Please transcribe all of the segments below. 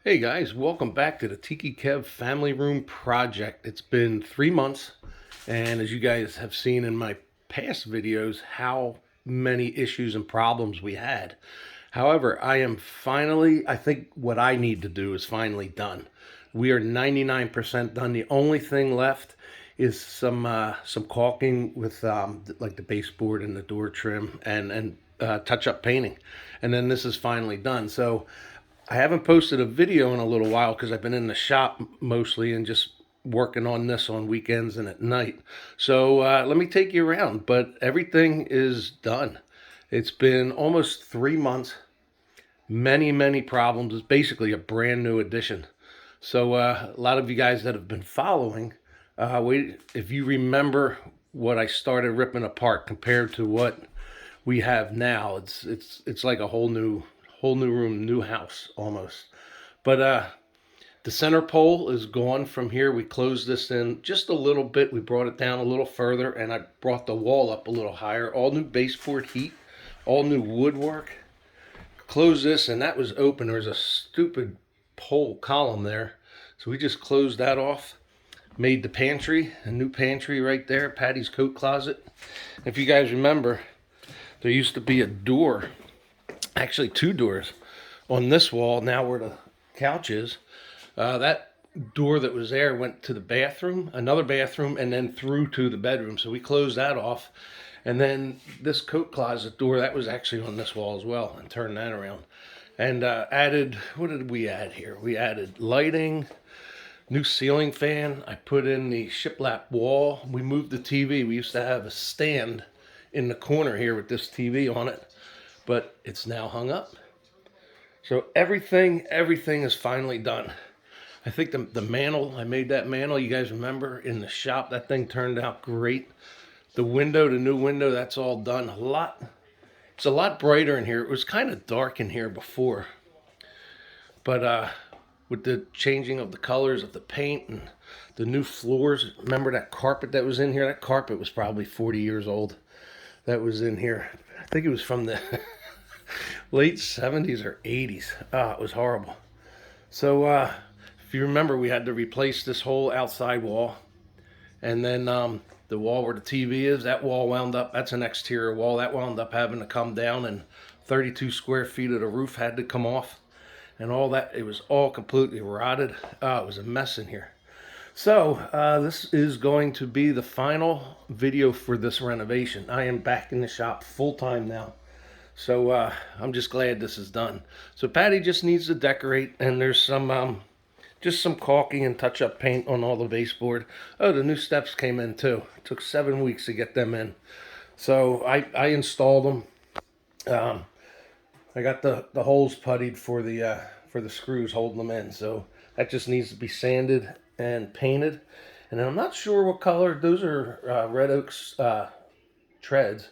Hey guys, welcome back to the Tiki Kev Family Room Project. It's been 3 months, and as you guys have seen in my past videos, how many issues and problems we had. However, I think what I need to do is finally done. We are 99% done. The only thing left is some caulking with like the baseboard and the door trim and touch-up painting, and then this is finally done. So I haven't posted a video in a little while because I've been in the shop mostly and just working on this on weekends and at night. So let me take you around, but everything is done. It's been almost 3 months, many problems. It's basically a brand new addition. So a lot of you guys that have been following, if you remember what I started ripping apart compared to what we have now, it's like a whole new room, new house almost. But the center pole is gone from here. We closed this in just a little bit. We brought it down a little further, and I brought the wall up a little higher. All new baseboard heat, all new woodwork. Closed this, and that was open. There was a stupid pole column there, so we just closed that off. Made the pantry, a new pantry right there, Patty's coat closet. If you guys remember, there used to be a door, actually two doors, on this wall, now where the couch is. That door that was there went to the bathroom, another bathroom, and then through to the bedroom. So we closed that off. And then this coat closet door, that was actually on this wall as well, and turned that around. And added, what did we add here? We added lighting, new ceiling fan. I put in the shiplap wall. We moved the TV. We used to have a stand in the corner here with this TV on it, but it's now hung up. So everything is finally done. I think the mantle, I made that mantle, you guys remember, in the shop. That thing turned out great. The window, the new window, that's all done. It's a lot brighter in here. It was kind of dark in here before. But with the changing of the colors of the paint and the new floors, remember that carpet that was in here? That carpet was probably 40 years old. That was in here. I think it was from the late 70s or 80s. It was horrible. So if you remember, we had to replace this whole outside wall. And then the wall where the TV is, that wall wound up, that's an exterior wall, that wound up having to come down, and 32 square feet of the roof had to come off. And all that, it was all completely rotted. It was a mess in here. So this is going to be the final video for this renovation. I am back in the shop full time now. So I'm just glad this is done. So Patty just needs to decorate, and there's some just some caulking and touch-up paint on all the baseboard. Oh, the new steps came in too. It took 7 weeks to get them in. So I installed them. I got the holes puttied for the screws holding them in. So that just needs to be sanded and painted. And I'm not sure what color. Those are red oaks treads.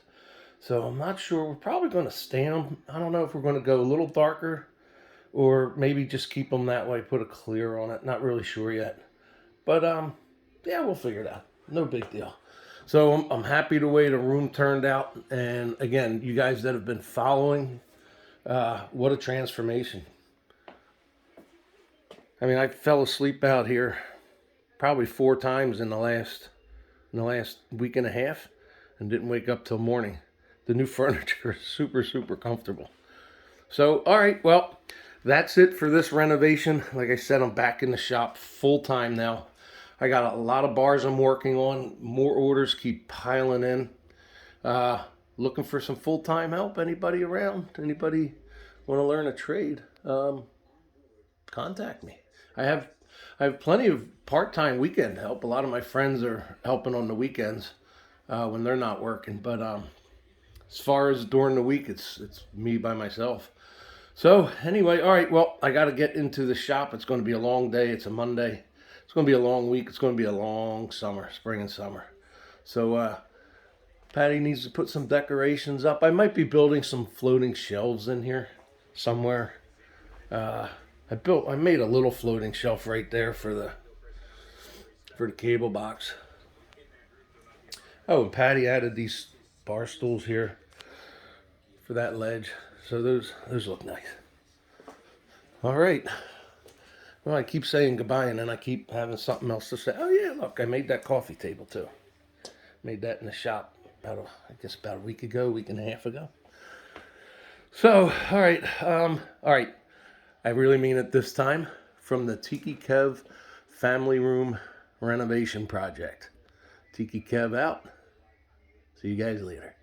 So I'm not sure. We're probably going to stain them. I don't know if we're going to go a little darker or maybe just keep them that way, put a clear on it. Not really sure yet. But yeah, we'll figure it out. No big deal. So I'm happy the way the room turned out. And again, you guys that have been following, what a transformation. I mean, I fell asleep out here probably 4 times in the last week and a half and didn't wake up till morning. The new furniture is super comfortable. So, all right, well, that's it for this renovation. Like I said, I'm back in the shop full time now. I got a lot of bars I'm working on. More orders keep piling in. Looking for some full-time help. Anybody around? Anybody want to learn a trade? Contact me. I have plenty of part-time weekend help. A lot of my friends are helping on the weekends when they're not working. But as far as during the week, it's me by myself. So anyway, all right, well, I got to get into the shop. It's going to be a long day. It's a Monday. It's going to be a long week. It's going to be a long summer, spring and summer. So Patty needs to put some decorations up. I might be building some floating shelves in here somewhere. I made a little floating shelf right there for the cable box. Oh, and Patty added these bar stools here for that ledge. So those look nice. All right. Well, I keep saying goodbye, and then I keep having something else to say. Oh yeah, look, I made that coffee table too. Made that in the shop I guess about a week ago, week and a half ago. So, all right. I really mean it this time. From the Tiki Kev family room renovation project. Tiki Kev out. See you guys later.